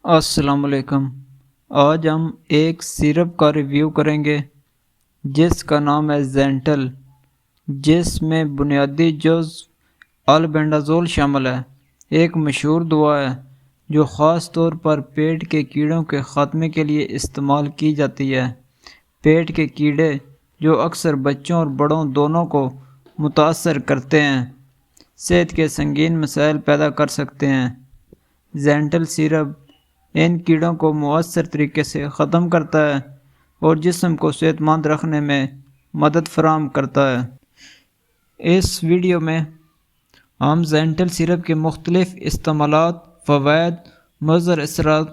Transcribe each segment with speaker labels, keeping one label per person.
Speaker 1: السلام علیکم۔ آج ہم ایک سیرپ کا ریویو کریں گے جس کا نام ہے زینٹل، جس میں بنیادی جز البینڈازول شامل ہے۔ ایک مشہور دوا ہے جو خاص طور پر پیٹ کے کیڑوں کے خاتمے کے لیے استعمال کی جاتی ہے۔ پیٹ کے کیڑے جو اکثر بچوں اور بڑوں دونوں کو متاثر کرتے ہیں، صحت کے سنگین مسائل پیدا کر سکتے ہیں۔ زینٹل سیرپ ان کیڑوں کو مؤثر طریقے سے ختم کرتا ہے اور جسم کو صحت مند رکھنے میں مدد فراہم کرتا ہے۔ اس ویڈیو میں ہم زینٹل سیرپ کے مختلف استعمالات، فوائد، مضر اثرات،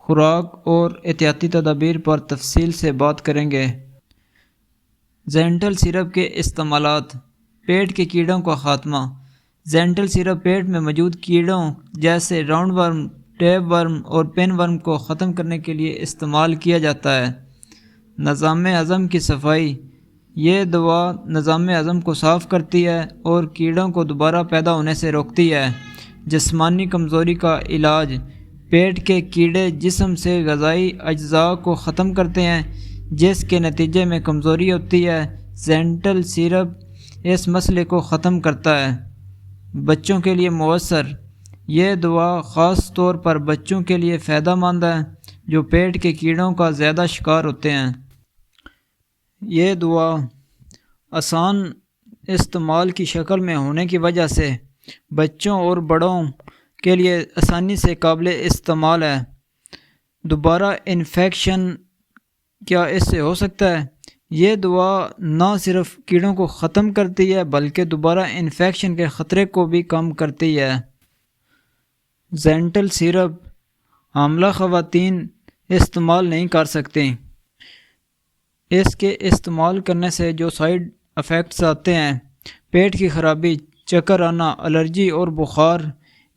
Speaker 1: خوراک اور احتیاطی تدابیر پر تفصیل سے بات کریں گے۔ زینٹل سیرپ کے استعمالات: پیٹ کے کیڑوں کا خاتمہ۔ زینٹل سیرپ پیٹ میں موجود کیڑوں جیسے راؤنڈ ورم، ٹیپ ورم اور پن ورم کو ختم کرنے کے لیے استعمال کیا جاتا ہے۔ نظام ہضم کی صفائی: یہ دوا نظام ہضم کو صاف کرتی ہے اور کیڑوں کو دوبارہ پیدا ہونے سے روکتی ہے۔ جسمانی کمزوری کا علاج: پیٹ کے کیڑے جسم سے غذائی اجزاء کو ختم کرتے ہیں جس کے نتیجے میں کمزوری ہوتی ہے۔ زینٹل سیرپ اس مسئلے کو ختم کرتا ہے۔ بچوں کے لیے مؤثر: یہ دوا خاص طور پر بچوں کے لیے فائدہ مند ہے جو پیٹ کے کیڑوں کا زیادہ شکار ہوتے ہیں۔ یہ دوا آسان استعمال کی شکل میں ہونے کی وجہ سے بچوں اور بڑوں کے لیے آسانی سے قابل استعمال ہے۔ دوبارہ انفیکشن کیا اس سے ہو سکتا ہے؟ یہ دوا نہ صرف کیڑوں کو ختم کرتی ہے بلکہ دوبارہ انفیکشن کے خطرے کو بھی کم کرتی ہے۔ زینٹل سیرپ حاملہ خواتین استعمال نہیں کر سکتی۔ اس کے استعمال کرنے سے جو سائیڈ ایفیکٹس آتے ہیں، پیٹ کی خرابی، چکر آنا، الرجی اور بخار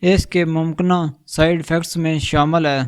Speaker 1: اس کے ممکنہ سائیڈ ایفیکٹس میں شامل ہے۔